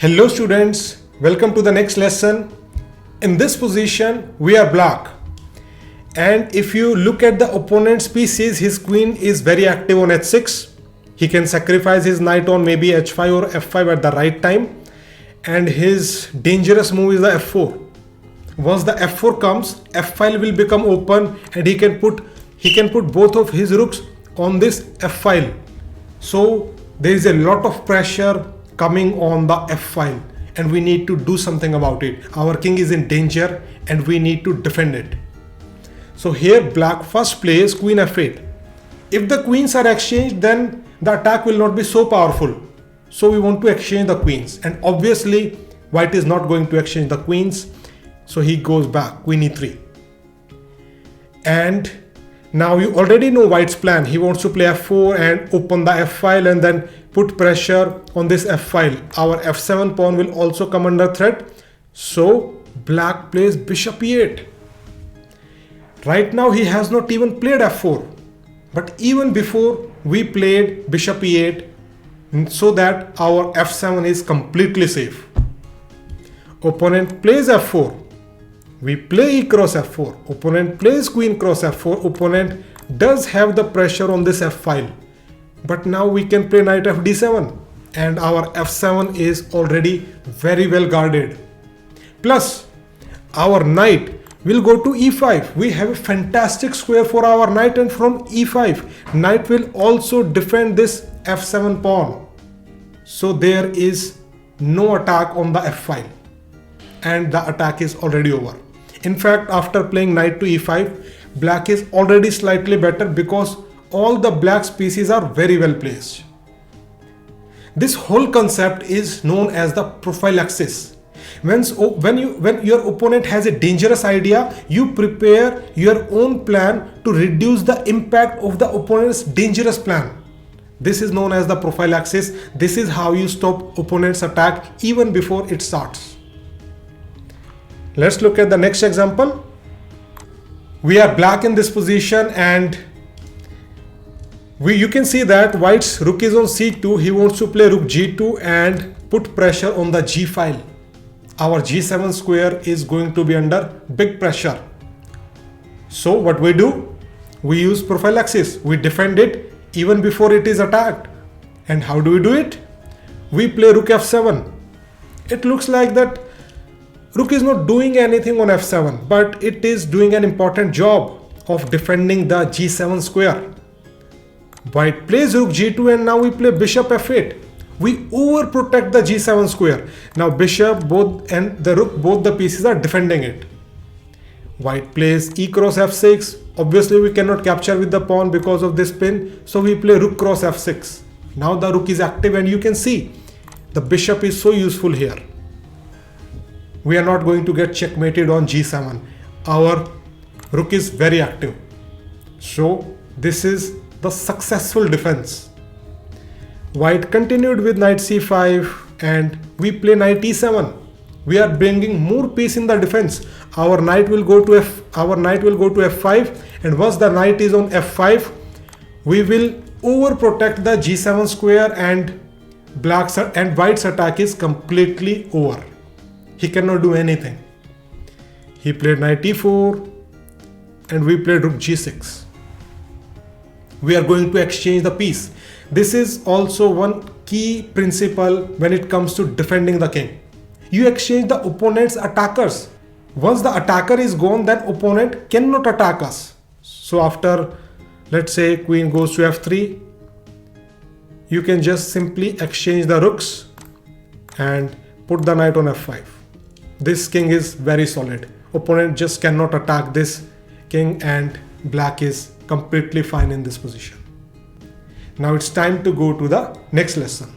Hello students, welcome to the next lesson. In this position, we are black. And if you look at the opponent's pieces, his queen is very active on h6. He can sacrifice his knight on maybe h5 or f5 at the right time. And his dangerous move is the f4. Once the f4 comes, f file will become open and he can put both of his rooks on this f file. So there is a lot of pressure coming on the f file and we need to do something about it. Our king is in danger and we need to defend it. So here black first plays queen f8. If the queens are exchanged, then the attack will not be so powerful. So we want to exchange the queens, and obviously white is not going to exchange the queens. So he goes back, queen e3. And now you already know white's plan. He wants to play f4 and open the f file and then put pressure on this f file. Our f7 pawn will also come under threat. So black plays bishop e8. Right now he has not even played f4. But even before we played bishop e8, so that our f7 is completely safe. Opponent plays f4. We play e cross f4. Opponent plays queen cross f4. Opponent does have the pressure on this f file. But now we can play knight fd7 and our f7 is already very well guarded. Plus, our knight will go to e5. We have a fantastic square for our knight, and from e5, knight will also defend this f7 pawn. So there is no attack on the f file and the attack is already over. In fact, after playing knight to e5, black is already slightly better because all the black's pieces are very well placed. This whole concept is known as the prophylaxis. When your opponent has a dangerous idea, you prepare your own plan to reduce the impact of the opponent's dangerous plan. This is known as the prophylaxis. This is how you stop opponent's attack even before it starts. Let's look at the next example. We are black in this position and you can see that white's rook is on c2. He wants to play rook g2 and put pressure on the g file. Our g7 square is going to be under big pressure. So what we do? We use prophylaxis. We defend it even before it is attacked. And how do we do it? We play rook f7. It looks like that rook is not doing anything on f7, but it is doing an important job of defending the g7 square. White plays rook g2 and now we play bishop f8. We overprotect the g7 square. Now bishop both and the rook, both the pieces are defending it. White plays e cross f6. Obviously we cannot capture with the pawn because of this pin. So we play rook cross f6. Now the rook is active and you can see the bishop is so useful here. We are not going to get checkmated on g7. Our rook is very active. So this is the successful defense. White continued with knight c5 and we play knight e7. We are bringing more peace in the defense. Our knight will go to f5, and once the knight is on f5, we will overprotect the g7 square and white's attack is completely over. He cannot do anything. He played knight e4 and we played rook g6. We are going to exchange the piece. This is also one key principle when it comes to defending the king. You exchange the opponent's attackers. Once the attacker is gone, then opponent cannot attack us. So after, let's say, queen goes to f3, you can just simply exchange the rooks and put the knight on f5. This king is very solid. Opponent just cannot attack this king and black is completely fine in this position. Now it's time to go to the next lesson.